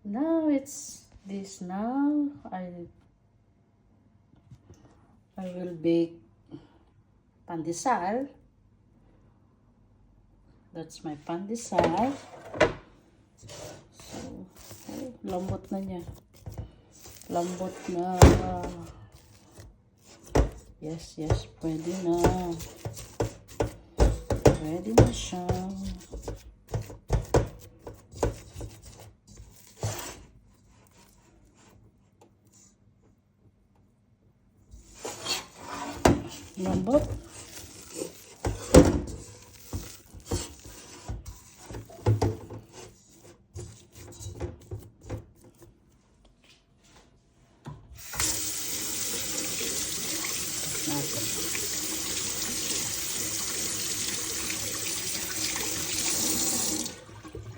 Now it's this now. I will bake pandesal. That's my pandesal. So, lambot na niya. Lambot na. Yes, pwede na. Pwede na siya. Lambot.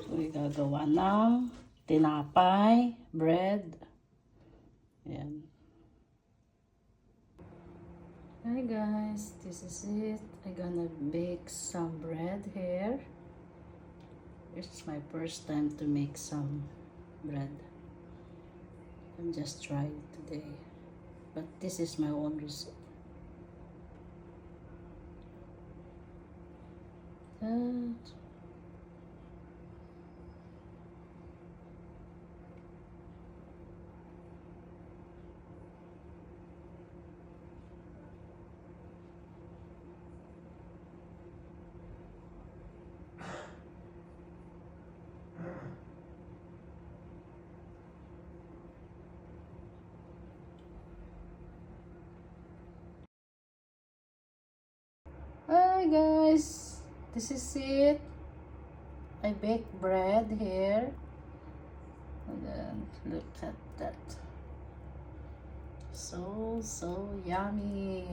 So, gagawa ng tinapay, bread. Ayan. Hi guys, this is it. I'm gonna bake some bread here. It's my first time to make some bread. I'm just trying today. But this is my own recipe. Hi guys, this is it. I bake bread here. And then look at that. So yummy.